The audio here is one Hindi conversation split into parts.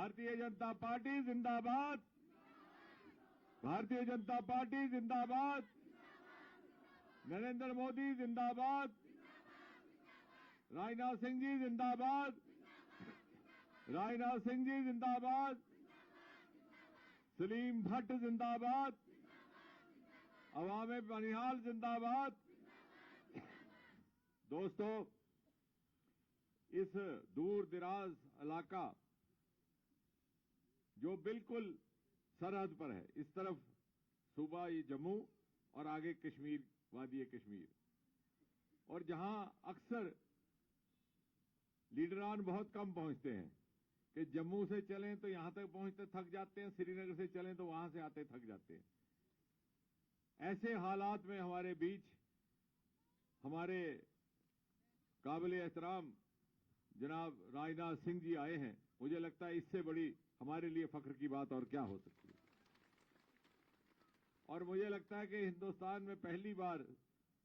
भारतीय जनता पार्टी जिंदाबाद। भारतीय जनता पार्टी जिंदाबाद। नरेंद्र मोदी जिंदाबाद। राजनाथ सिंह जी जिंदाबाद। राजनाथ सिंह जी जिंदाबाद। सलीम भट्ट जिंदाबाद। अवामे बनिहाल जिंदाबाद। दोस्तों, इस दूर दराज इलाका जो बिल्कुल सरहद पर है, इस तरफ सूबा ये जम्मू और आगे कश्मीर, वादी कश्मीर, और जहां अक्सर लीडरान बहुत कम पहुंचते हैं कि जम्मू से चलें तो यहां तक पहुंचते थक जाते हैं, श्रीनगर से चलें तो वहां से आते थक जाते हैं। ऐसे हालात में हमारे बीच हमारे काबिल एहतराम जनाब राजनाथ सिंह जी आए हैं। मुझे लगता है इससे बड़ी हमारे लिए फख्र की बात और क्या हो सकती है। और मुझे लगता है कि हिंदुस्तान में पहली बार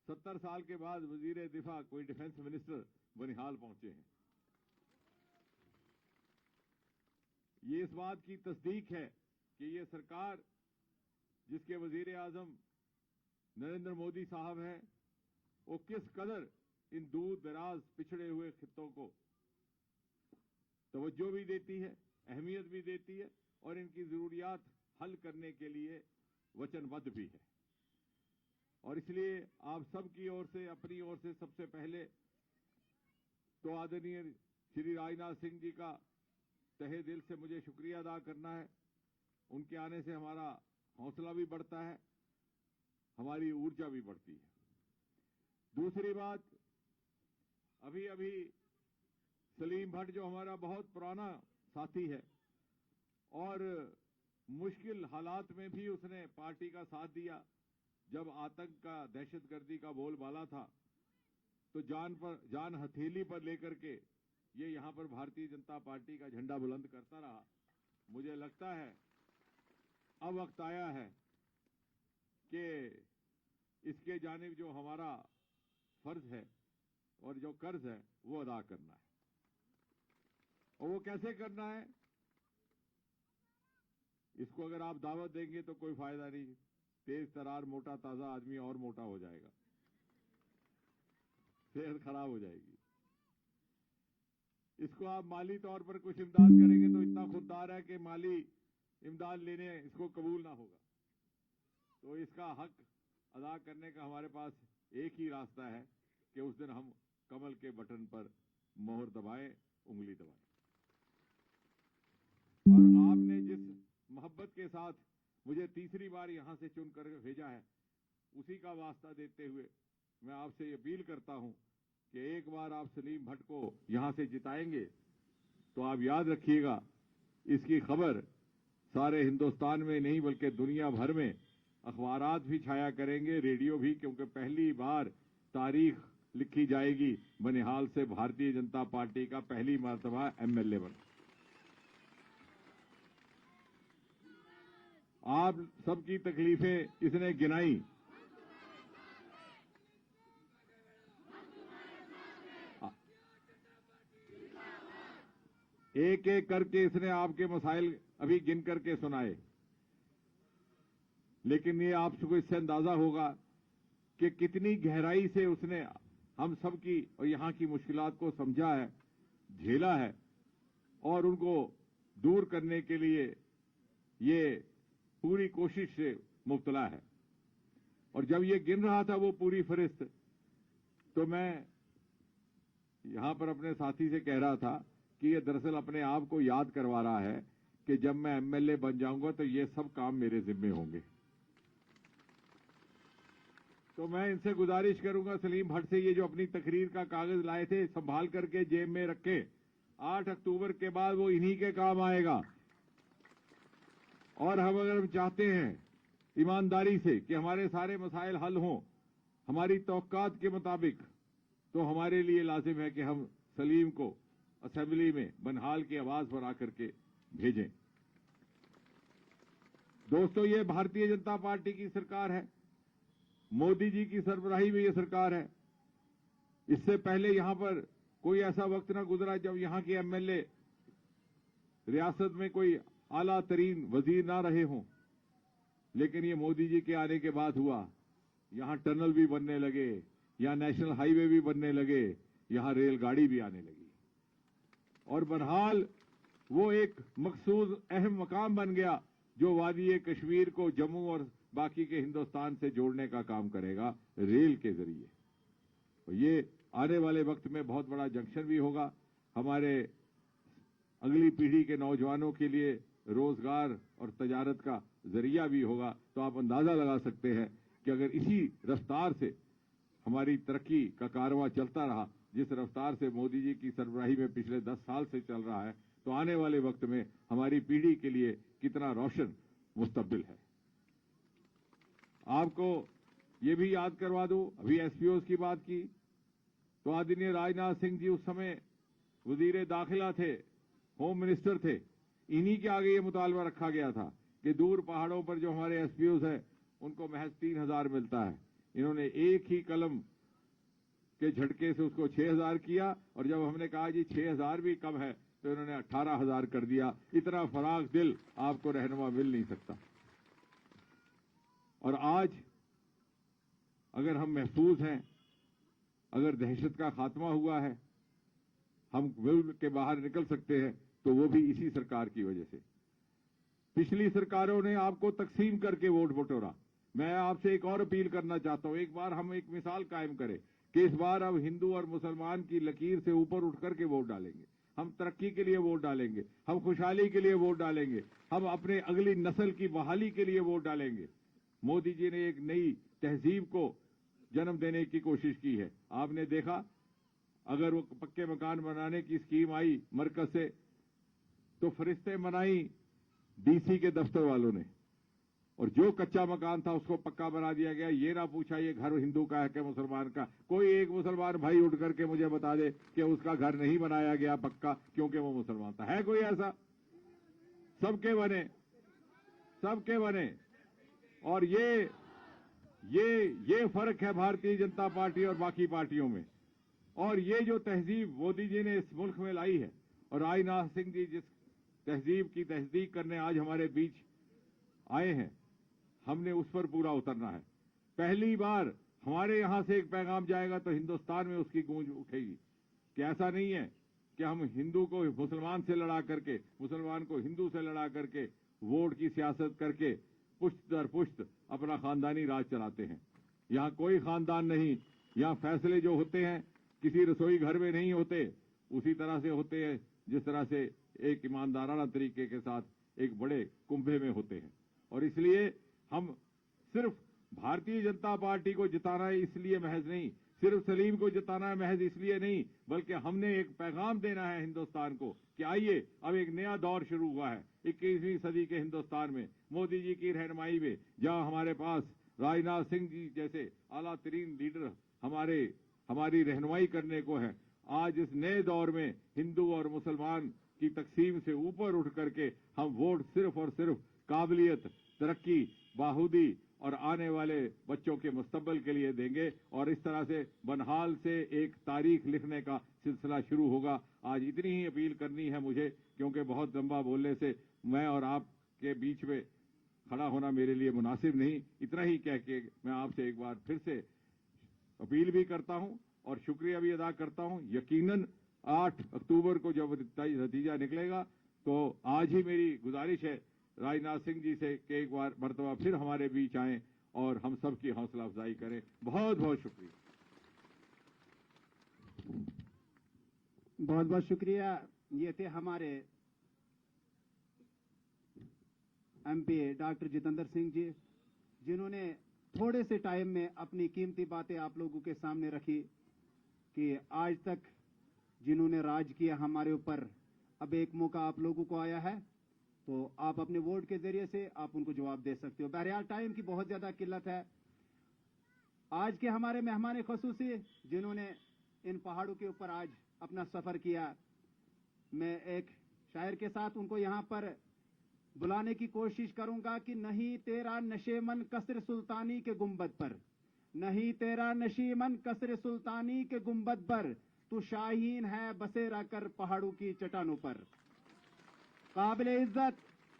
70 साल के बाद वजीर दिफा कोई डिफेंस मिनिस्टर बनिहाल पहुंचे हैं। ये इस बात की तस्दीक है कि ये सरकार जिसके वजीर आजम नरेंद्र मोदी साहब हैं, वो किस कदर इन दूर दराज पिछड़े हुए खित्तों को तवज्जो भी देती है, अहमियत भी देती है और इनकी जरूरियात हल करने के लिए वचनबद्ध भी है। और इसलिए आप सबकी ओर से, अपनी ओर से सबसे पहले तो आदरणीय श्री राजनाथ सिंह जी का तहे दिल से मुझे शुक्रिया अदा करना है। उनके आने से हमारा हौसला भी बढ़ता है, हमारी ऊर्जा भी बढ़ती है। दूसरी बात, अभी अभी सलीम भट्ट जो हमारा बहुत पुराना साथी है और मुश्किल हालात में भी उसने पार्टी का साथ दिया। जब आतंक का, दहशतगर्दी का बोलबाला था तो जान हथेली पर लेकर के ये यहां पर भारतीय जनता पार्टी का झंडा बुलंद करता रहा। मुझे लगता है अब वक्त आया है कि इसके जानिब जो हमारा फर्ज है और जो कर्ज है वो अदा करना है। और वो कैसे करना है, इसको अगर आप दावत देंगे तो कोई फायदा नहीं। तेज तरार मोटा ताजा आदमी और मोटा हो जाएगा, सेहत खराब हो जाएगी। इसको आप माली तौर पर कुछ इमदाद करेंगे तो इतना खुददार है कि माली इमदाद लेने इसको कबूल ना होगा। तो इसका हक अदा करने का हमारे पास एक ही रास्ता है कि उस दिन हम कमल के बटन पर मोहर दबाएं, उंगली दबाएं। और आपने जिस मोहब्बत के साथ मुझे तीसरी बार यहां से चुनकर भेजा है, उसी का वास्ता देते हुए मैं आपसे अपील करता हूं कि एक बार आप सलीम भट्ट को यहां से जिताएंगे तो आप याद रखिएगा, इसकी खबर सारे हिंदुस्तान में नहीं बल्कि दुनिया भर में अखबारात भी छाया करेंगे, रेडियो भी, क्योंकि पहली बार तारीख लिखी जाएगी बनिहाल से भारतीय जनता पार्टी का पहली मर्तबा एमएलए बना। आप सबकी तकलीफें इसने गिनाई। एक एक करके इसने आपके मसाइल अभी गिन करके सुनाए, लेकिन ये आपको इससे अंदाजा होगा कि कितनी गहराई से उसने हम सबकी और यहां की मुश्किलात को समझा है, झेला है और उनको दूर करने के लिए ये पूरी कोशिश से मुब्तला है। और जब ये गिन रहा था वो पूरी फहरिस्त, तो मैं यहां पर अपने साथी से कह रहा था कि ये दरअसल अपने आप को याद करवा रहा है कि जब मैं एमएलए बन जाऊंगा तो ये सब काम मेरे जिम्मे होंगे। तो मैं इनसे गुजारिश करूंगा, सलीम भट्ट से, ये जो अपनी तकरीर का कागज लाए थे संभाल करके जेब में रखे। 8 अक्टूबर के बाद वो इन्हीं के काम आएगा। और हम अगर चाहते हैं ईमानदारी से कि हमारे सारे मसाइल हल हों हमारी तौक़ात के मुताबिक, तो हमारे लिए लाजिम है कि हम सलीम को असेंबली में बनिहाल की आवाज पर आकर के भेजें। दोस्तों, ये भारतीय जनता पार्टी की सरकार है, मोदी जी की सरबराही में ये सरकार है। इससे पहले यहां पर कोई ऐसा वक्त ना गुजरा जब यहां के एमएलए रियासत में कोई आला तरीन वजीर ना रहे हों, लेकिन ये मोदी जी के आने के बाद हुआ। यहां टनल भी बनने लगे, यहां नेशनल हाईवे भी बनने लगे, यहां रेलगाड़ी भी आने लगी और बहरहाल वो एक मखसूस अहम मकाम बन गया जो वादी कश्मीर को जम्मू और बाकी के हिंदुस्तान से जोड़ने का काम करेगा रेल के जरिए। और ये आने वाले वक्त में बहुत बड़ा जंक्शन भी होगा, हमारे अगली पीढ़ी के नौजवानों के लिए रोजगार और तजारत का जरिया भी होगा। तो आप अंदाजा लगा सकते हैं कि अगर इसी रफ्तार से हमारी तरक्की का कारवां चलता रहा, जिस रफ्तार से मोदी जी की सरबराही में पिछले 10 साल से चल रहा है, तो आने वाले वक्त में हमारी पीढ़ी के लिए कितना रोशन मुस्तकबिल है। आपको ये भी याद करवा दूं, अभी एसपीओ की बात की तो आदरणीय राजनाथ सिंह जी उस समय वजीर दाखिला थे, होम मिनिस्टर थे। इन्हीं के आगे ये मुतालबा रखा गया था कि दूर पहाड़ों पर जो हमारे एसपीओ हैं उनको महज 3000 मिलता है। इन्होंने एक ही कलम के झटके से उसको 6000 किया और जब हमने कहा जी 6000 भी कम है तो इन्होंने 18000 कर दिया। इतना फराख दिल आपको रहनुमा मिल नहीं सकता। और आज अगर हम महफूज हैं, अगर दहशत का खात्मा हुआ है, हम मुल्क के बाहर निकल सकते हैं, तो वो भी इसी सरकार की वजह से। पिछली सरकारों ने आपको तकसीम करके वोट बटोरा। मैं आपसे एक और अपील करना चाहता हूं, एक बार हम एक मिसाल कायम करें कि इस बार अब हिंदू और मुसलमान की लकीर से ऊपर उठ करके वोट डालेंगे। हम तरक्की के लिए वोट डालेंगे, हम खुशहाली के लिए वोट डालेंगे, हम अपने अगली नस्ल की बहाली के लिए वोट डालेंगे। मोदी जी ने एक नई तहजीब को जन्म देने की कोशिश की है। आपने देखा, अगर वो पक्के मकान बनाने की स्कीम आई मरकज से, तो फरिश्ते मनाई डीसी के दफ्तर वालों ने, और जो कच्चा मकान था उसको पक्का बना दिया गया। ये ना पूछा ये घर हिंदू का है कि मुसलमान का। कोई एक मुसलमान भाई उठ करके मुझे बता दे कि उसका घर नहीं बनाया गया पक्का क्योंकि वो मुसलमान था। है कोई ऐसा? सबके बने, सबके बने। और ये फर्क है भारतीय जनता पार्टी और बाकी पार्टियों में। और ये जो तहजीब मोदी जी ने इस मुल्क में लाई है, और राजनाथ सिंह जी जिस तहजीब की तस्दीक करने आज हमारे बीच आए हैं, हमने उस पर पूरा उतरना है। पहली बार हमारे यहां से एक पैगाम जाएगा तो हिंदुस्तान में उसकी गूंज उठेगी कि ऐसा नहीं है कि हम हिंदू को मुसलमान से लड़ा करके, मुसलमान को हिंदू से लड़ा करके, वोट की सियासत करके पुश्त दर पुश्त अपना खानदानी राज चलाते हैं। यहां कोई खानदान नहीं। यहां फैसले जो होते हैं किसी रसोई घर में नहीं होते, उसी तरह से होते हैं जिस तरह से एक ईमानदाराना तरीके के साथ एक बड़े कुंभे में होते हैं। और इसलिए हम सिर्फ भारतीय जनता पार्टी को जिताना है इसलिए महज नहीं, सिर्फ सलीम को जिताना है महज इसलिए नहीं, बल्कि हमने एक पैगाम देना है हिंदुस्तान को कि आइए अब एक नया दौर शुरू हुआ है 21वीं सदी के हिंदुस्तान में, मोदी जी की रहनुमाई में, जहां हमारे पास राजनाथ सिंह जी जैसे आला तरीन लीडर हमारी रहनुमाई करने को है। आज इस नए दौर में हिंदू और मुसलमान की तकसीम से ऊपर उठ करके हम वोट सिर्फ और सिर्फ काबिलियत, तरक्की, बाहुदी और आने वाले बच्चों के मुस्तकबिल के लिए देंगे। और इस तरह से बनहाल से एक तारीख लिखने का सिलसिला शुरू होगा। आज इतनी ही अपील करनी है मुझे, क्योंकि बहुत लंबा बोलने से मैं और आपके बीच में खड़ा होना मेरे लिए मुनासिब नहीं। इतना ही कह के मैं आपसे एक बार फिर से अपील भी करता हूं और शुक्रिया भी अदा करता हूं। यकीनन 8 अक्टूबर को जब नतीजा निकलेगा तो आज ही मेरी गुजारिश है राजनाथ सिंह जी से कि एक बार मरतबा फिर हमारे बीच आएं और हम सब की हौसला अफजाई करें। बहुत बहुत शुक्रिया। बहुत बहुत शुक्रिया। ये थे हमारे एमपी डॉक्टर जितेंद्र सिंह जी, जिन्होंने थोड़े से टाइम में अपनी कीमती बातें आप लोगों के सामने रखी कि आज तक जिन्होंने राज किया हमारे ऊपर, अब एक मौका आप लोगों को आया है, तो आप अपने वोट के जरिए से आप उनको जवाब दे सकते हो। बहरहाल टाइम की बहुत ज्यादा किल्लत है। आज के हमारे मेहमान खुसूसी जिन्होंने इन पहाड़ों के ऊपर आज अपना सफर किया, मैं एक शायर के साथ उनको यहां पर बुलाने की कोशिश करूंगा कि नहीं तेरा नशेमन कसर सुल्तानी के गुंबद पर, नहीं तेरा नशीमन कसर सुल्तानी के गुंबद पर, तू शाहीन है बसेरा कर पहाड़ों की चट्टानों पर। काबिल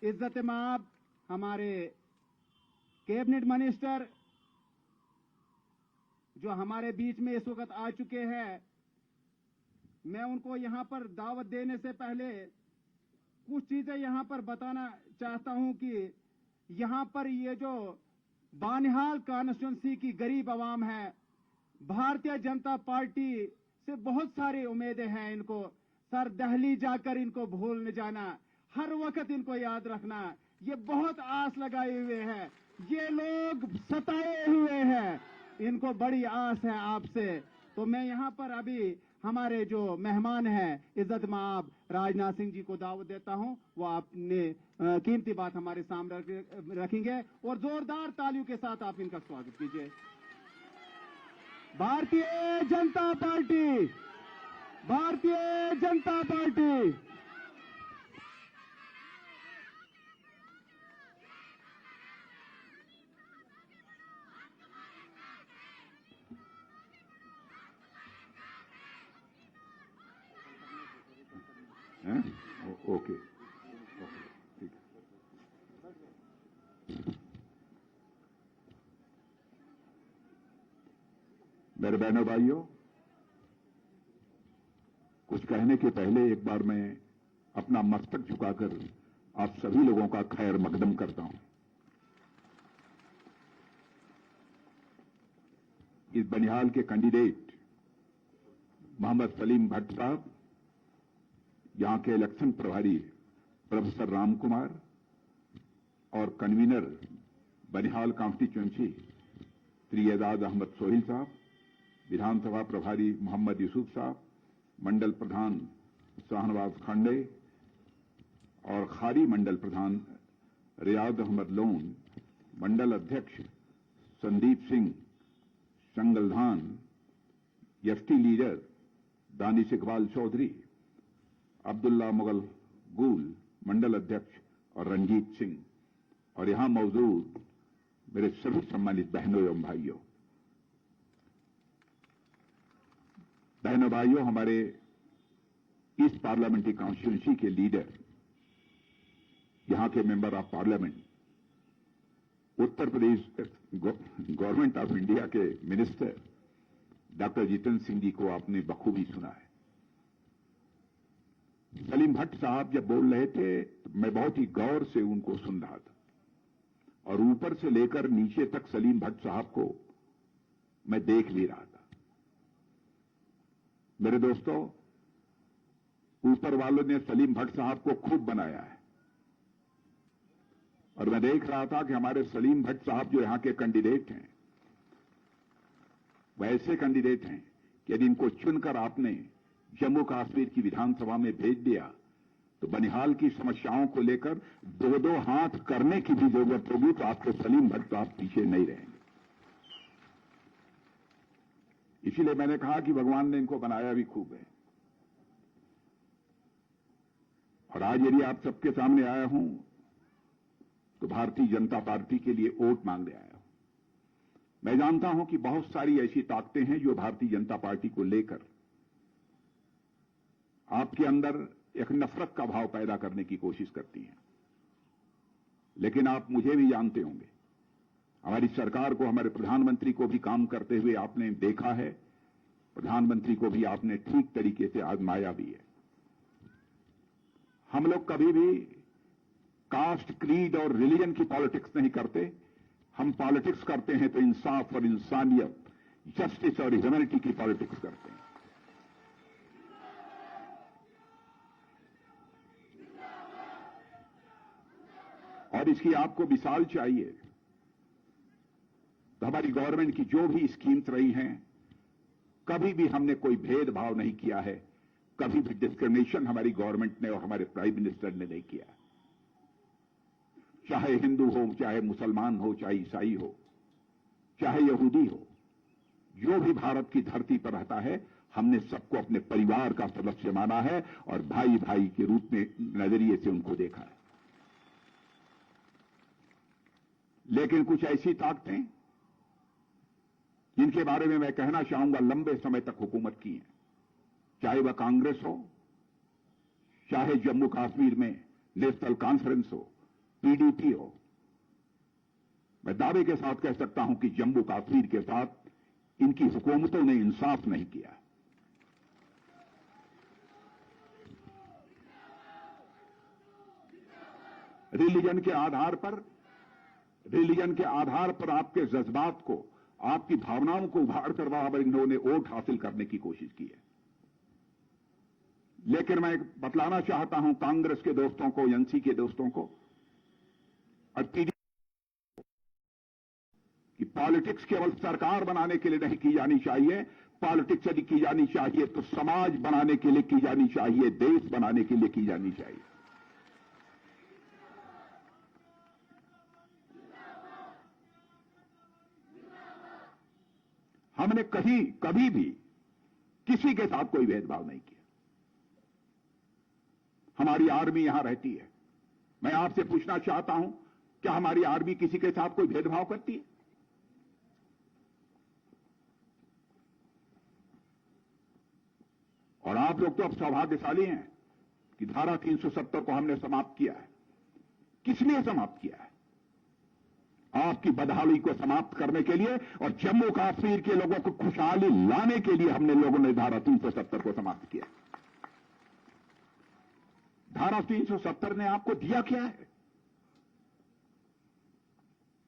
इज्जत माब हमारे कैबिनेट मिनिस्टर जो हमारे बीच में इस वक्त आ चुके हैं, मैं उनको यहां पर दावत देने से पहले कुछ चीजें यहां पर बताना चाहता हूं कि यहां पर ये जो बानिहाल कॉन्स्टिट्यूंसी की गरीब आवाम है, भारतीय जनता पार्टी से बहुत सारी उम्मीदें हैं इनको। सर दिल्ली जाकर इनको भूल न जाना, हर वक्त इनको याद रखना। ये बहुत आस लगाए हुए हैं, ये लोग सताए हुए हैं, इनको बड़ी आस है आपसे। तो मैं यहां पर अभी हमारे जो मेहमान हैं इज्जत माब राजनाथ सिंह जी को दावत देता हूं, वो अपने कीमती बात हमारे सामने रखेंगे और जोरदार तालियों के साथ आप इनका स्वागत कीजिए। Bharatiya Janata party, Bharatiya Janata party. Okay, ठीक है। मेरे बहनों भाइयों, कुछ कहने के पहले एक बार मैं अपना मस्तक झुकाकर आप सभी लोगों का खैर मकदम करता हूं। इस बनिहाल के कैंडिडेट मोहम्मद सलीम भट्ट साहब, यहां के इलेक्शन प्रभारी प्रोफेसर राम कुमार और कन्वीनर बनिहाल कॉन्स्टिट्यूंसी श्री एजाज अहमद सोहिल साहब, विधानसभा प्रभारी मोहम्मद यूसुफ साहब, मंडल प्रधान शाहनवाज खांडे और खारी मंडल प्रधान रियाज अहमद लोन, मंडल अध्यक्ष संदीप सिंह संगलधान, एसटी लीडर दानिश इकबाल चौधरी, अब्दुल्ला मुगल गुल मंडल अध्यक्ष और रंजीत सिंह, और यहां मौजूद मेरे सभी सम्मानित बहनों एवं भाइयों। बहनों भाइयों, हमारे इस पार्लियामेंट्री कॉन्स्टिट्यूंसी के लीडर, यहां के member of parliament, Uttar Pradesh government of India के मिनिस्टर डॉक्टर जितेंद्र सिंह जी को आपने बखूबी सुना है। सलीम भट्ट साहब जब बोल रहे थे तो मैं बहुत ही गौर से उनको सुन रहा था, और ऊपर से लेकर नीचे तक सलीम भट्ट साहब को मैं देख भी रहा था। मेरे दोस्तों, ऊपर वालों ने सलीम भट्ट साहब को खूब बनाया है, और मैं देख रहा था कि हमारे सलीम भट्ट साहब जो यहां के कैंडिडेट हैं, वैसे कैंडिडेट हैं कि यदि इनको चुनकर आपने जम्मू कश्मीर की विधानसभा में भेज दिया तो बनिहाल की समस्याओं को लेकर दो दो हाथ करने की भी जरूरत होगी, तो आपके सलीम भट्ट साहब पीछे नहीं रहेंगे। इसीलिए मैंने कहा कि भगवान ने इनको बनाया भी खूब है। और आज यदि आप सबके सामने आया हूं तो भारतीय जनता पार्टी के लिए वोट मांगने आया हूं। मैं जानता हूं कि बहुत सारी ऐसी ताकतें हैं जो भारतीय जनता पार्टी को लेकर आपके अंदर एक नफरत का भाव पैदा करने की कोशिश करती हैं। लेकिन आप मुझे भी जानते होंगे, हमारी सरकार को, हमारे प्रधानमंत्री को भी काम करते हुए आपने देखा है, प्रधानमंत्री को भी आपने ठीक तरीके से आजमाया भी है। हम लोग कभी भी कास्ट, क्रीड और रिलीजन की पॉलिटिक्स नहीं करते। हम पॉलिटिक्स करते हैं तो इंसाफ और इंसानियत, जस्टिस और ह्यूमैनिटी की पॉलिटिक्स करते हैं। और इसकी आपको मिसाल चाहिए तो हमारी गवर्नमेंट की जो भी स्कीम्स रही हैं, कभी भी हमने कोई भेदभाव नहीं किया है, कभी भी डिस्क्रिमिनेशन हमारी गवर्नमेंट ने और हमारे प्राइम मिनिस्टर ने नहीं किया। चाहे हिंदू हो, चाहे मुसलमान हो, चाहे ईसाई हो, चाहे यहूदी हो, जो भी भारत की धरती पर रहता है, हमने सबको अपने परिवार का सदस्य माना है और भाई भाई के रूप में नजरिए से उनको देखा है। लेकिन कुछ ऐसी ताकतें जिनके बारे में मैं कहना चाहूंगा लंबे समय तक हुकूमत की है, चाहे वह कांग्रेस हो, चाहे जम्मू कश्मीर में नेशनल कॉन्फ्रेंस हो, पीडीपी हो, मैं दावे के साथ कह सकता हूं कि जम्मू कश्मीर के साथ इनकी हुकूमतों ने इंसाफ नहीं किया। रिलीजन के आधार पर आपके जज्बात को, आपकी भावनाओं को उभार कर बराबर इन्होंने वोट हासिल करने की कोशिश की है। लेकिन मैं बतलाना चाहता हूं कांग्रेस के दोस्तों को, एनसी के दोस्तों को और पीडीपी कि पॉलिटिक्स केवल सरकार बनाने के लिए नहीं की जानी चाहिए। पॉलिटिक्स यदि की जानी चाहिए तो समाज बनाने के लिए की जानी चाहिए, देश बनाने के लिए की जानी चाहिए। हमने कभी भी किसी के साथ कोई भेदभाव नहीं किया। हमारी आर्मी यहां रहती है। मैं आपसे पूछना चाहता हूं, क्या हमारी आर्मी किसी के साथ कोई भेदभाव करती है? और आप लोग तो अब सौभाग्यशाली हैं कि धारा 370 को हमने समाप्त किया है। किस लिए समाप्त किया है? आपकी बदहाली को समाप्त करने के लिए और जम्मू कश्मीर के लोगों को खुशहाली लाने के लिए हमने लोगों ने धारा 370 को समाप्त किया। धारा 370 ने आपको दिया क्या है?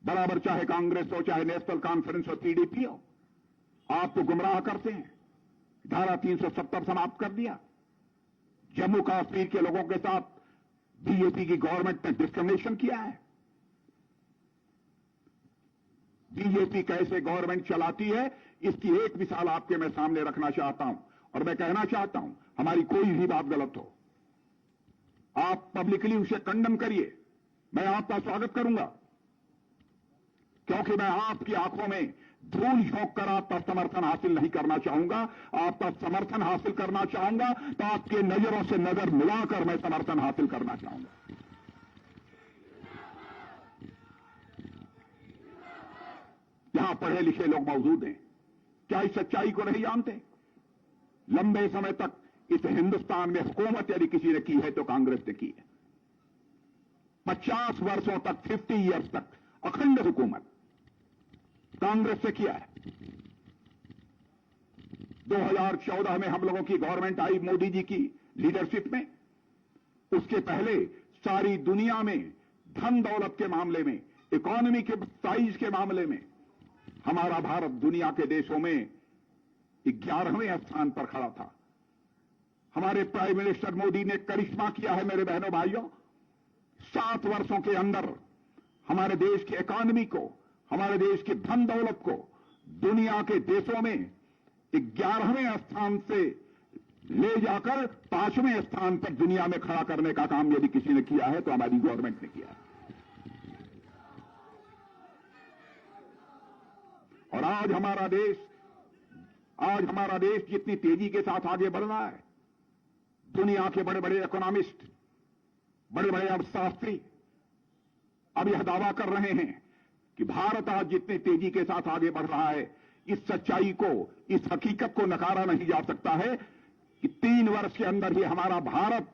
बराबर चाहे कांग्रेस हो, चाहे नेशनल कॉन्फ्रेंस हो, पीडीपी हो, आपको गुमराह करते हैं। धारा 370 समाप्त कर दिया। जम्मू कश्मीर के लोगों के साथ बीजेपी की गवर्नमेंट ने डिस्क्रिमिनेशन किया है। बीजेपी कैसे गवर्नमेंट चलाती है इसकी एक मिसाल आपके मैं सामने रखना चाहता हूं और मैं कहना चाहता हूं, हमारी कोई भी बात गलत हो, आप पब्लिकली उसे कंडम करिए, मैं आपका स्वागत करूंगा, क्योंकि मैं आपकी आंखों में धूल झोंक कर आपका समर्थन हासिल नहीं करना चाहूंगा। आपका समर्थन हासिल करना चाहूंगा तो आपके नजरों से नजर मिलाकर मैं समर्थन हासिल करना चाहूंगा। यहां पढ़े लिखे लोग मौजूद हैं, क्या इस सच्चाई को नहीं जानते? लंबे समय तक इस हिंदुस्तान में हुकूमत यदि किसी ने की है तो कांग्रेस ने की है। 50 वर्षों तक, 50 ईयर्स तक अखंड हुकूमत कांग्रेस से किया है। 2014 में हम लोगों की गवर्नमेंट आई मोदी जी की लीडरशिप में। उसके पहले सारी दुनिया में धन दौलत के मामले में, इकोनॉमी के साइज के मामले में हमारा भारत दुनिया के देशों में 11वें स्थान पर खड़ा था। हमारे प्राइम मिनिस्टर मोदी ने करिश्मा किया है मेरे बहनों भाइयों। 7 वर्षों के अंदर हमारे देश की इकोनॉमी को, हमारे देश की धन दौलत को दुनिया के देशों में 11वें स्थान से ले जाकर 5वें स्थान पर दुनिया में खड़ा करने का काम यदि किसी ने किया है तो हमारी गवर्नमेंट ने किया है। और आज हमारा देश जितनी तेजी के साथ आगे बढ़ रहा है, दुनिया के बड़े बड़े इकोनॉमिस्ट, बड़े बड़े अर्थशास्त्री अब यह दावा कर रहे हैं कि भारत आज जितनी तेजी के साथ आगे बढ़ रहा है, इस सच्चाई को, इस हकीकत को नकारा नहीं जा सकता है कि 3 वर्ष के अंदर ही हमारा भारत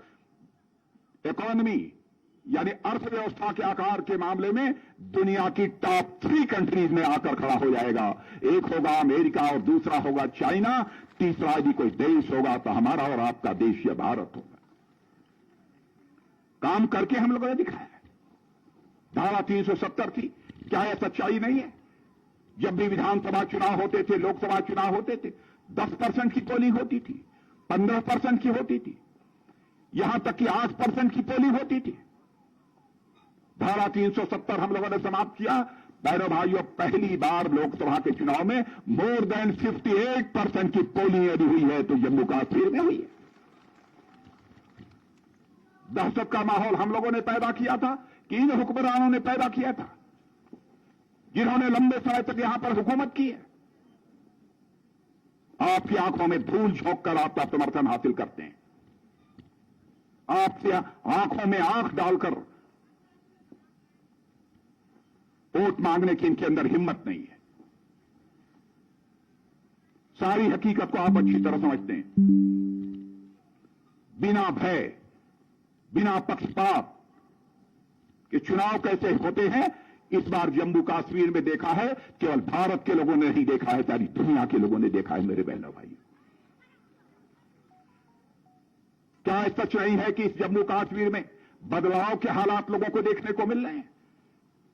इकोनॉमी यानी अर्थव्यवस्था के आकार के मामले में दुनिया की टॉप 3 कंट्रीज में आकर खड़ा हो जाएगा। एक होगा अमेरिका और दूसरा होगा चाइना, तीसरा यदि कोई देश होगा तो हमारा और आपका देश या भारत होगा। काम करके हम लोगों ने दिखाया। धारा 370 थी, क्या यह सच्चाई नहीं है? जब भी विधानसभा चुनाव होते थे, लोकसभा चुनाव होते थे, 10% की पोलिंग होती थी, 15% की होती थी, यहां तक कि 8% की पोलिंग होती थी। धारा 370 हम लोगों ने समाप्त किया। बहनों भाइयों, पहली बार लोकसभा के चुनाव में मोर देन 58% की पोलिंग यदि हुई है तो जम्मू कश्मीर में हुई है। दहशत का माहौल हम लोगों ने पैदा किया था कि इन हुक्मरानों ने पैदा किया था, जिन्होंने लंबे समय तक यहां पर हुकूमत की है। आपकी आंखों में धूल झोंक कर आपका समर्थन हासिल करते हैं, आपसे आंखों में आंख डालकर वोट मांगने की इनके अंदर हिम्मत नहीं है। सारी हकीकत को आप अच्छी तरह समझते हैं। बिना भय, बिना पक्षपात कि चुनाव कैसे होते हैं इस बार जम्मू कश्मीर में देखा है, केवल भारत के लोगों ने नहीं देखा है, सारी दुनिया के लोगों ने देखा है मेरे बहनों भाइयों। क्या सच नहीं है कि इस जम्मू कश्मीर में बदलाव के हालात लोगों को देखने को मिल रहे हैं?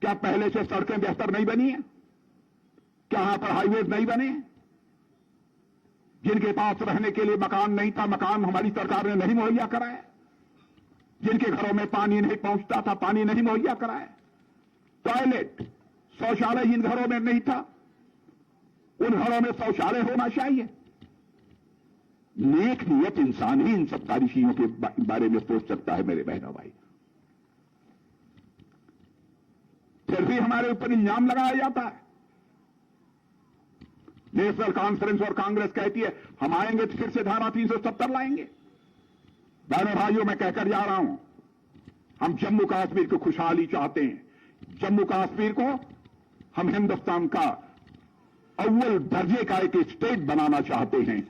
क्या पहले से सड़कें बेहतर नहीं बनी हैं? क्या यहां पर हाईवे नहीं बने हैं? जिनके पास रहने के लिए मकान नहीं था, मकान हमारी सरकार ने नहीं मुहैया कराया। जिनके घरों में पानी नहीं पहुंचता था, पानी नहीं मुहैया कराया। टॉयलेट, शौचालय जिन घरों में नहीं था, उन घरों में शौचालय होना चाहिए। नेक नियत इंसान ही इन सब सारी चीजों के बारे में सोच सकता है मेरे बहनों भाई। फिर भी हमारे ऊपर इल्जाम लगाया जाता है। नेशनल कॉन्फ्रेंस और कांग्रेस कहती है हम आएंगे तो फिर से धारा 370 लाएंगे। बहनों भाइयों, मैं कहकर जा रहा हूं, हम जम्मू कश्मीर को खुशहाली चाहते हैं। जम्मू कश्मीर को हम हिंदुस्तान का अव्वल दर्जे का एक स्टेट बनाना चाहते हैं।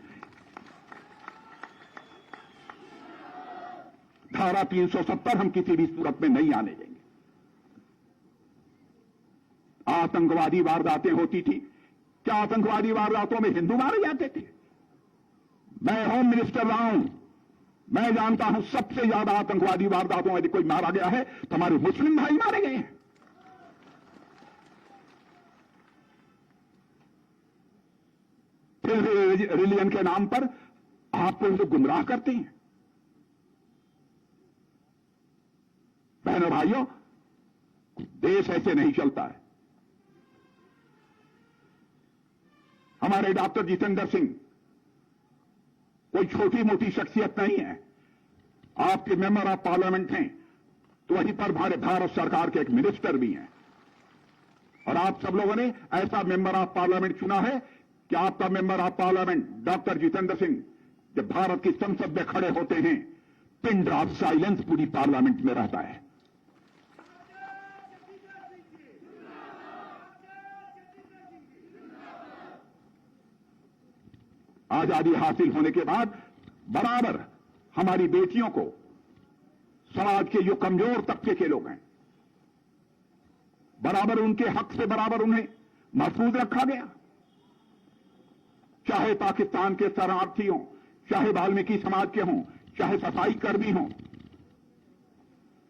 धारा 370 हम किसी भी सूरत में नहीं आने देंगे। आतंकवादी वारदातें होती थी, क्या आतंकवादी वारदातों में हिंदू मारे जाते थे? मैं होम मिनिस्टर रहा हूं, मैं जानता हूं सबसे ज्यादा आतंकवादी वारदातों में यदि कोई मारा गया है तो हमारे मुस्लिम भाई मारे गए हैं। फिर रिलीजन के नाम पर आपको लोग गुमराह करते हैं। बहनों भाइयों, देश ऐसे नहीं चलता है। हमारे डॉक्टर जितेंद्र सिंह कोई छोटी मोटी शख्सियत नहीं है। आपके मेंबर ऑफ पार्लियामेंट हैं, तो वहीं पर हमारे भारत सरकार के एक मिनिस्टर भी हैं। और आप सब लोगों ने ऐसा मेंबर ऑफ पार्लियामेंट चुना है कि आपका member of parliament doctor Jitendra Singh जब भारत की संसद में खड़े होते हैं, पिन ड्रॉप साइलेंस पूरी पार्लियामेंट में रहता है। आजादी हासिल होने के बाद बराबर हमारी बेटियों को, समाज के जो कमजोर तबके के लोग हैं, बराबर उनके हक से बराबर उन्हें महफूज रखा गया। चाहे पाकिस्तान के शरणार्थी हों, चाहे वाल्मीकि समाज के हों, चाहे सफाई कर्मी हों,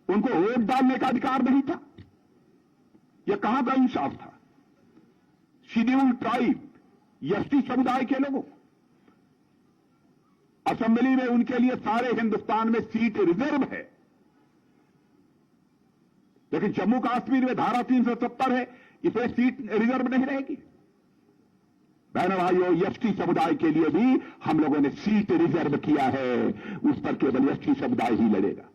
उनको वोट डालने का अधिकार नहीं था। यह कहां का इंसाफ था? शेड्यूल्ड ट्राइब, एसटी समुदाय के लोगों, असेंबली में उनके लिए सारे हिंदुस्तान में सीट रिजर्व है, लेकिन जम्मू कश्मीर में धारा 370 है, इसमें सीट रिजर्व नहीं रहेगी। बहनों भाइयों, एसटी समुदाय के लिए भी हम लोगों ने सीट रिजर्व किया है, उस पर केवल एसटी समुदाय ही लड़ेगा।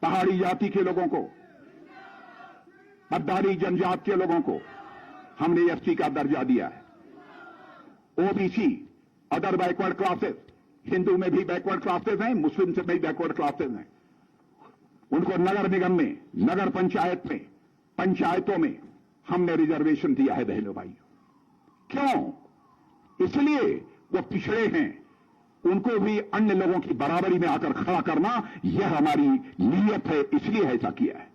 पहाड़ी जाति के लोगों को, पट्टारी जनजाति के लोगों को हमने एसटी का दर्जा दिया है। OBC, other backward classes, Hindu में भी बैकवर्ड क्लासेस हैं, मुस्लिम से भी बैकवर्ड क्लासेस हैं, उनको नगर निगम में, नगर पंचायत में, पंचायतों में हमने रिजर्वेशन दिया है। बहनों भाइयों, क्यों? इसलिए वो पिछड़े हैं, उनको भी अन्य लोगों की बराबरी में आकर खड़ा करना, यह हमारी नीयत है, इसलिए ऐसा किया है।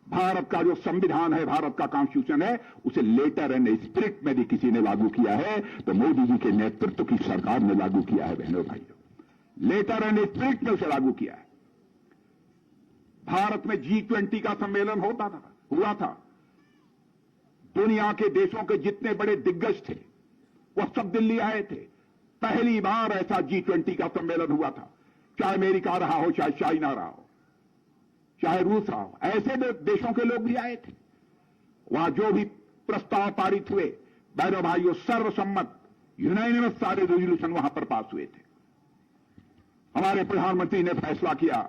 भारत का जो संविधान है, भारत का कॉन्स्टिट्यूशन है, उसे लेटर एंड स्पिरिट में भी किसी ने लागू किया है, तो मोदी जी के नेतृत्व की सरकार ने लागू किया है। बहनों भाइयों, लेटर एंड स्पिरिट में उसे लागू किया है। भारत में G20 का सम्मेलन हुआ था। दुनिया के देशों के जितने बड़े दिग्गज थे वह सब दिल्ली आए थे। पहली बार ऐसा G20 का सम्मेलन हुआ था। चाहे अमेरिका रहा हो, चाहे चाइना रहा हो, चाहे रूस रहा हो, ऐसे देशों के लोग भी आए थे। वहां जो भी प्रस्ताव पारित हुए, बहनों भाइयों, सर्वसम्मत यूनानिमस सारे रेजोल्यूशन वहां पर पास हुए थे। हमारे प्रधानमंत्री ने फैसला किया,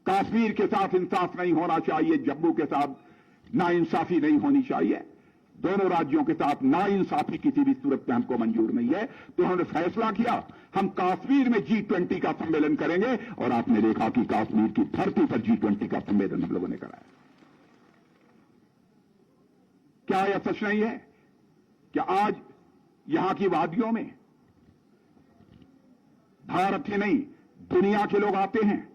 कश्मीर के साथ इंसाफ नहीं होना चाहिए, जम्मू के साथ नाइंसाफी नहीं होनी चाहिए, दोनों राज्यों के साथ नाइंसाफी किसी भी सूरत में हमको मंजूर नहीं है। तो उन्होंने फैसला किया हम कश्मीर में G20 का सम्मेलन करेंगे, और आपने देखा कि कश्मीर की धरती पर G20 का सम्मेलन हम लोगों ने कराया। क्या यह सच नहीं है कि आज यहां की वादियों में भारत ही नहीं दुनिया के लोग आते हैं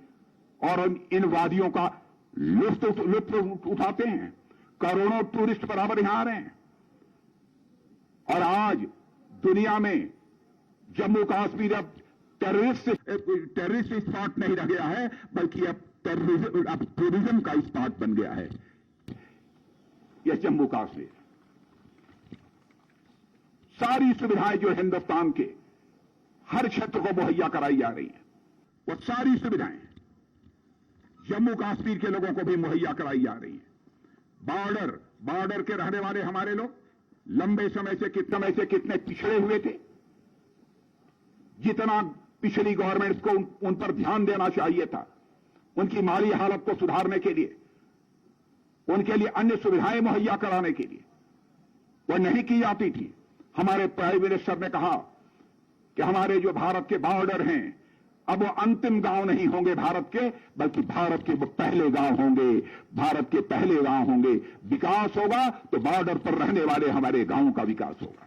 और इन वादियों का लुत्फ उठाते हैं। करोड़ों टूरिस्ट बराबर यहां आ रहे हैं और आज दुनिया में जम्मू कश्मीर अब टेररिस्ट स्पॉट नहीं रह गया है, बल्कि अब टूरिज्म का स्पॉट बन गया है यह जम्मू कश्मीर। सारी सुविधाएं जो हिंदुस्तान के हर क्षेत्र को मुहैया कराई जा रही हैं, वो सारी सुविधाएं जम्मू कश्मीर के लोगों को भी मुहैया कराई जा रही हैं। बॉर्डर के रहने वाले हमारे लोग लंबे समय से कितने पिछड़े हुए थे। जितना पिछली गवर्नमेंट को उन पर ध्यान देना चाहिए था, उनकी माली हालत को सुधारने के लिए, उनके लिए अन्य सुविधाएं मुहैया कराने के लिए, वो नहीं की जाती थी। हमारे प्राइम मिनिस्टर ने कहा कि हमारे जो भारत के बॉर्डर हैं अब वो अंतिम गांव नहीं होंगे भारत के, बल्कि भारत के वो पहले गांव होंगे, भारत के पहले गांव होंगे। विकास होगा तो बॉर्डर पर रहने वाले हमारे गांवों का विकास होगा,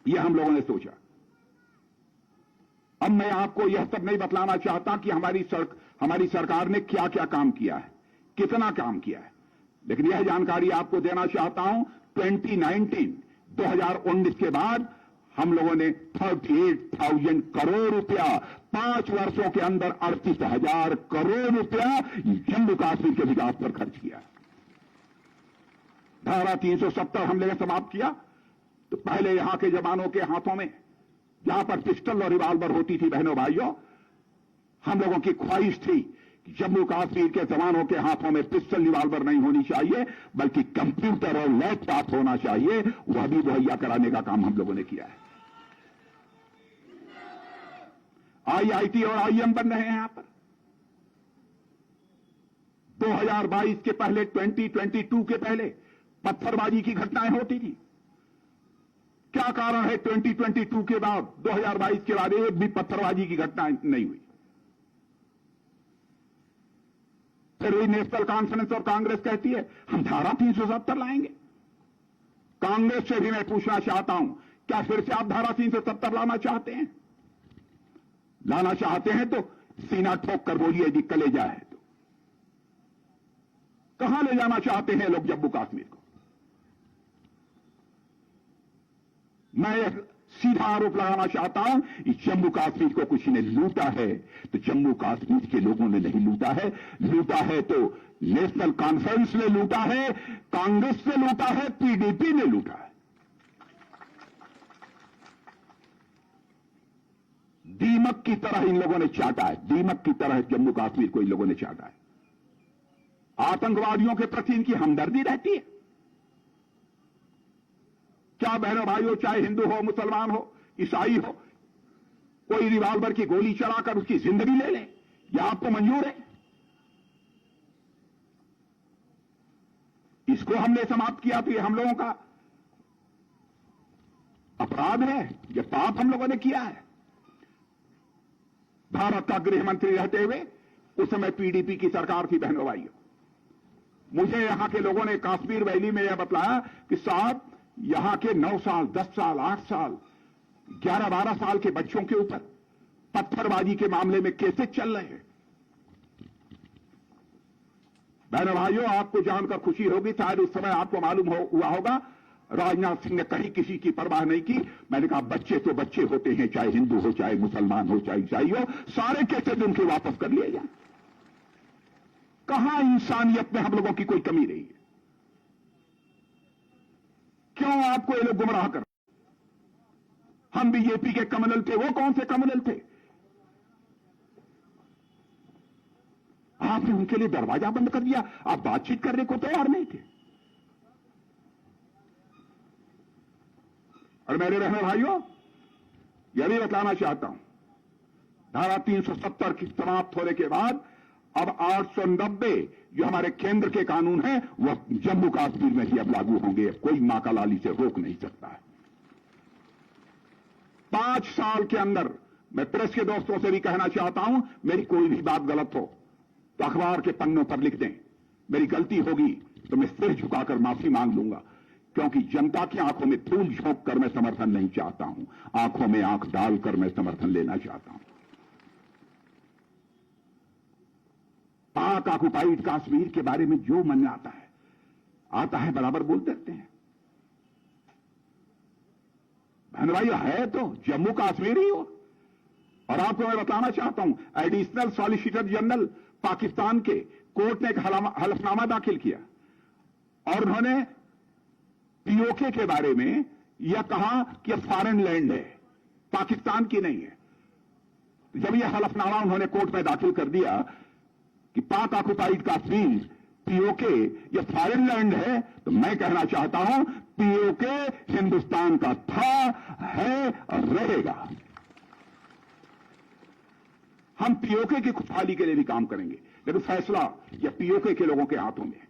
यह हम लोगों ने सोचा। अब मैं आपको यह सब नहीं बतलाना चाहता कि हमारी सरकार ने क्या क्या काम किया है, कितना काम किया है, लेकिन यह जानकारी आपको देना चाहता हूं। 2019 के बाद हम लोगों ने 38,000 करोड़ रुपया 5 वर्षों के अंदर 38,000 करोड़ रुपया जम्मू कश्मीर के विकास पर खर्च किया। धारा 370 हमने समाप्त किया तो पहले यहां के जवानों के हाथों में जहां पर पिस्टल और रिवाल्वर होती थी, बहनों भाइयों, हम लोगों की ख्वाहिश थी कि जम्मू कश्मीर के जवानों के हाथों में पिस्टल रिवाल्वर नहीं होनी चाहिए, बल्कि कंप्यूटर और लैपटॉप होना चाहिए। वह भी मुहैया कराने का काम हम लोगों ने किया है। IIT और IIM बन रहे हैं यहां पर। 2022 के पहले, 2022 के पहले पत्थरबाजी की घटनाएं होती थी। क्या कारण है 2022 के बाद, 2022 के बाद एक भी पत्थरबाजी की घटना नहीं हुई? फिर वही नेशनल कॉन्फ्रेंस और कांग्रेस कहती है हम धारा 370 लाएंगे। कांग्रेस से भी मैं पूछना चाहता हूं, क्या फिर से आप धारा 370 लाना चाहते हैं? लाना चाहते हैं तो सीना ठोक कर बोलिए यदि कलेजा है तो। कहां ले जाना चाहते हैं लोग जम्मू कश्मीर को? मैं एक सीधा आरोप लगाना चाहता हूं कि जम्मू कश्मीर को किसी ने लूटा है तो जम्मू कश्मीर के लोगों ने नहीं लूटा है। लूटा है तो नेशनल कॉन्फ्रेंस ने लूटा है, कांग्रेस ने लूटा है, PDP ने लूटा है। दीमक की तरह इन लोगों ने चाटा है, दीमक की तरह जम्मू कश्मीर को इन लोगों ने चाटा है। आतंकवादियों के प्रति इनकी हमदर्दी रहती है क्या बहनों भाइयों? चाहे हिंदू हो, मुसलमान हो, ईसाई हो, कोई रिवाल्वर की गोली चलाकर उसकी जिंदगी ले ले, यह आपको मंजूर है? इसको हमने समाप्त किया तो ये हम लोगों का अपराध है, यह पाप हम लोगों ने किया है। भारत का गृह मंत्री रहते हुए उस समय PDP की सरकार थी। बहनों भाइयों, मुझे यहां के लोगों ने कश्मीर वैली में यह बतलाया कि साहब यहां के 9 साल, 10 साल, 8 साल, 11-12 साल के बच्चों के ऊपर पत्थरबाजी के मामले में केसेस चल रहे हैं। बहनों भाइयों, आपको जानकर खुशी होगी, शायद उस समय आपको मालूम हुआ होगा, राजनाथ सिंह ने कहीं किसी की परवाह नहीं की। मैंने कहा बच्चे तो बच्चे होते हैं, चाहे हिंदू हो, चाहे मुसलमान हो, चाहे ईसाई हो, सारे केसेस उनके वापस कर लिए जाए। कहां इंसानियत में हम लोगों की कोई कमी रही है? क्यों आपको ये लोग गुमराह कर? हम बीजेपी के कम्युनल थे, वो कौन से कम्युनल थे? आपने उनके लिए दरवाजा बंद कर दिया, आप बातचीत करने को तैयार नहीं थे। और मेरे बहनों भाइयों, यह भी बतलाना चाहता हूं, धारा 370 की समाप्त होने के बाद अब 890 जो हमारे केंद्र के कानून हैं वह जम्मू कश्मीर में ही अब लागू होंगे। कोई मां का लाली से रोक नहीं सकता है। 5 साल के अंदर मैं प्रेस के दोस्तों से भी कहना चाहता हूं, मेरी कोई भी बात गलत हो तो अखबार के पन्नों पर लिख दें। मेरी गलती होगी तो मैं सिर झुकाकर माफी मांग लूंगा। क्योंकि जनता की आंखों में धूल झोंक कर मैं समर्थन नहीं चाहता हूं, आंखों में आंख डालकर मैं समर्थन लेना चाहता हूं। पाक ऑक्युपाइड कश्मीर के बारे में जो मन में आता है बराबर बोल देते हैं। बहन भाई, है तो जम्मू कश्मीर ही हो। और आपको मैं बताना चाहता हूं, एडिशनल सॉलिसिटर जनरल पाकिस्तान के कोर्ट ने एक हलफनामा दाखिल किया और उन्होंने पीओके के बारे में यह कहा कि यह फॉरेन लैंड है, पाकिस्तान की नहीं है। जब यह हलफनामा उन्होंने कोर्ट में दाखिल कर दिया कि पाक ऑक्युपाइड कश्मीर पीओके यह फॉरेन लैंड है, तो मैं कहना चाहता हूं पीओके हिंदुस्तान का था, है और रहेगा। हम पीओके की खुशहाली के लिए भी काम करेंगे, लेकिन फैसला यह पीओके के लोगों के हाथों में है।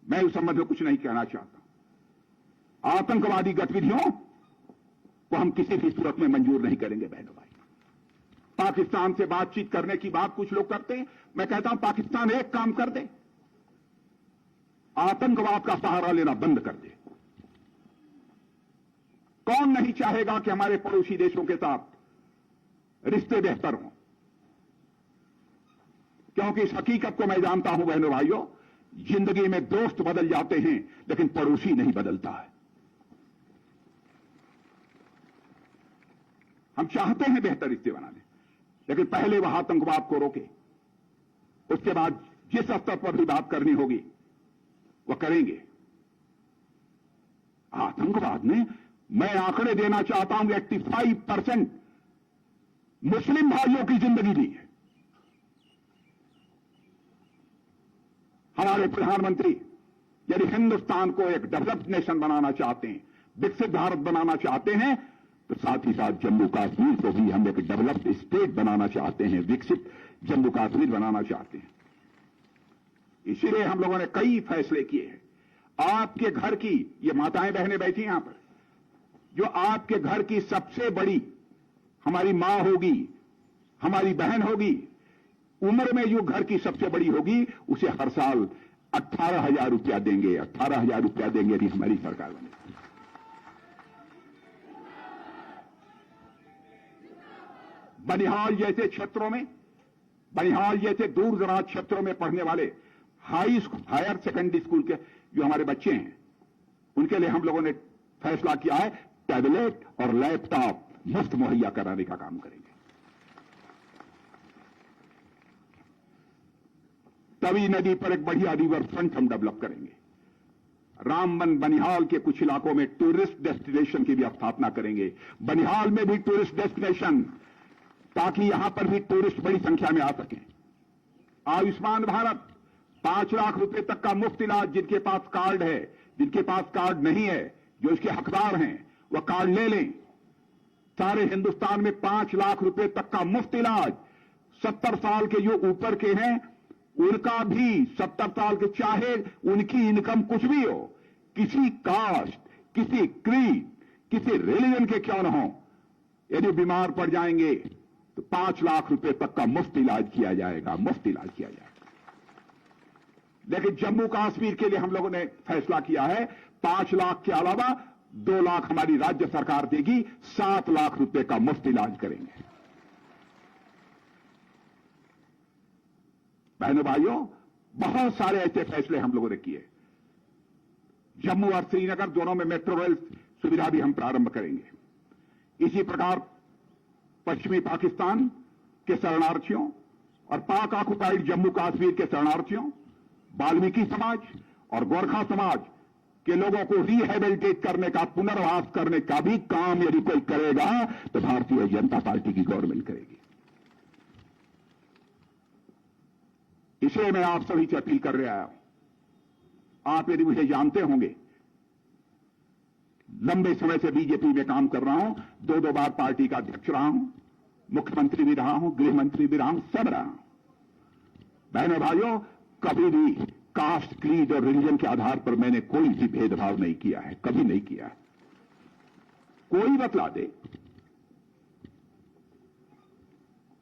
मैं उस संबंध में कुछ नहीं कहना चाहता। आतंकवादी गतिविधियों को हम किसी भी सूरत में मंजूर नहीं करेंगे। बहनों भाई, पाकिस्तान से बातचीत करने की बात कुछ लोग करते हैं, मैं कहता हूं पाकिस्तान एक काम कर दे, आतंकवाद का सहारा लेना बंद कर दे। कौन नहीं चाहेगा कि हमारे पड़ोसी देशों के साथ रिश्ते बेहतर हों, क्योंकि इस हकीकत को मैं जानता हूं बहनों भाइयों, जिंदगी में दोस्त बदल जाते हैं लेकिन पड़ोसी नहीं बदलता है। हम चाहते हैं बेहतर रिश्ते बनाने, लेकिन पहले वह आतंकवाद को रोके, उसके बाद जिस स्तर पर भी बात करनी होगी वह करेंगे। आतंकवाद ने, मैं आंकड़े देना चाहता हूं, 85% मुस्लिम भाइयों की जिंदगी ली है। हमारे प्रधानमंत्री यदि हिंदुस्तान को एक डेवलप्ड नेशन बनाना चाहते हैं, विकसित भारत बनाना चाहते हैं, तो साथ ही साथ जम्मू कश्मीर को भी हम एक डेवलप्ड स्टेट बनाना चाहते हैं, विकसित जम्मू कश्मीर बनाना चाहते हैं। इसीलिए हम लोगों ने कई फैसले किए हैं। आपके घर की, ये माताएं बहनें बैठी यहां पर, जो आपके घर की सबसे बड़ी हमारी मां होगी, हमारी बहन होगी, उम्र में जो घर की सबसे बड़ी होगी, उसे हर साल 18,000 रुपया देंगे। 18,000 रुपया देंगे यदि हमारी सरकार बने। बनिहाल जैसे क्षेत्रों में, बनिहाल जैसे दूर दराज क्षेत्रों में पढ़ने वाले हायर सेकेंडरी स्कूल के जो हमारे बच्चे हैं, उनके लिए हम लोगों ने फैसला किया है टैबलेट और लैपटॉप मुफ्त मुहैया कराने का काम करेंगे। तवी नदी पर एक बढ़िया रिवर फ्रंट हम डेवलप करेंगे। रामबन बनिहाल के कुछ इलाकों में टूरिस्ट डेस्टिनेशन की भी स्थापना करेंगे। बनिहाल में भी टूरिस्ट डेस्टिनेशन, ताकि यहां पर भी टूरिस्ट बड़ी संख्या में आ सकें। आयुष्मान भारत, 5 लाख रुपए तक का मुफ्त इलाज, जिनके पास कार्ड है, जिनके पास कार्ड नहीं है, जो इसके हकदार हैं, वह कार्ड ले लें। सारे हिंदुस्तान में 5 लाख रुपए तक का मुफ्त इलाज। 70 साल के जो ऊपर के हैं उनका भी, 70 साल के, चाहे उनकी इनकम कुछ भी हो, किसी कास्ट, किसी क्रीड, किसी रिलीजन के क्यों न हो, यदि बीमार पड़ जाएंगे तो 5 लाख रुपए तक का मुफ्त इलाज किया जाएगा, मुफ्त इलाज किया जाएगा। लेकिन जम्मू कश्मीर के लिए हम लोगों ने फैसला किया है 5 लाख के अलावा 2 लाख हमारी राज्य सरकार देगी, 7 लाख रुपए का मुफ्त इलाज करेंगे। बहनों भाइयों, बहुत सारे ऐसे फैसले हम लोगों ने किए। जम्मू और श्रीनगर दोनों में मेट्रो रेल सुविधा भी हम प्रारंभ करेंगे। इसी प्रकार पश्चिमी पाकिस्तान के शरणार्थियों और पाक ऑक्युपाइड जम्मू कश्मीर के शरणार्थियों, वाल्मीकि समाज और गोरखा समाज के लोगों को रिहेबिलिटेट करने का, पुनर्वास करने का भी काम यदि कोई करेगा तो भारतीय जनता पार्टी की गवर्नमेंट करेगी। इसलिए मैं आप सभी से अपील कर रहा हूं, आप यदि मुझे जानते होंगे, लंबे समय से बीजेपी में काम कर रहा हूं, 2 बार पार्टी का अध्यक्ष रहा हूं, मुख्यमंत्री भी रहा हूं, गृह मंत्री भी रहा हूं, सब रहा हूं। बहनों भाइयों, कभी भी कास्ट, क्रीड और रिलीजन के आधार पर मैंने कोई भी भेदभाव नहीं किया है, कभी नहीं किया है। कोई बतला दे,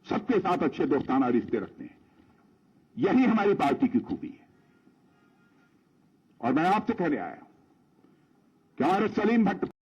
सबके साथ अच्छे दोस्ताना रिश्ते रखते हैं, यही हमारी पार्टी की खूबी है। और मैं आपसे कहने आया हूं, कि हमारे सलीम भट्ट